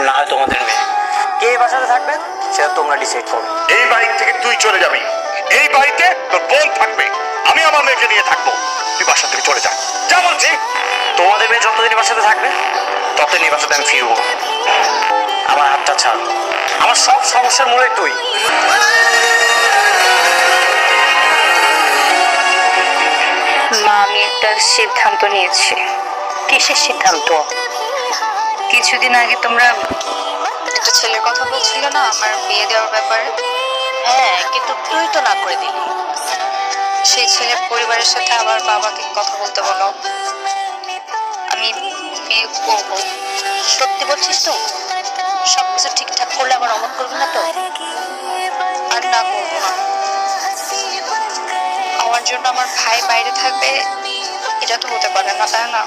না হয় তোমাদের মেয়ে। কে এই বাসাতে থাকবে সেটা তোমরা ডিসাইড করো। এই বাড়ি থেকে তুই চলে যাবি, এই বাড়িতে তোর বোন থাকবে, আমি আমার মেয়েকে নিয়ে থাকবো। তুই বাসা থেকে চলে যা, যা বলছি। তোমাদের মেয়ে যতদিন বাসাতে থাকবে ততদিন এই বাসাতে আমি ফিরবো না। আমার হাতটা ছাড়, আমার সব সমস্যার মূলে তুই। মা, আমি একটা সিদ্ধান্ত নিয়েছি। কিসের সিদ্ধান্ত? কিছুদিন আগে তোমরা একটা ছেলের কথা বলছিলে না আমার বিয়ে দেওয়ার ব্যাপারে। হ্যাঁ, কিন্তু তুই তো না করে দিলি। সেই ছেলের পরিবারের সাথে আবার বাবাকে কথা বলতে বলো। আমি বিয়ে করবো। সত্যি বলছিস তো? সবকিছু ঠিকঠাক করলে আবার অমত করবি না তো? আর না করবো না। আমার জন্য আমার ভাই বাইরে থাকবে, এটা তো হতে পারে না, তাই না?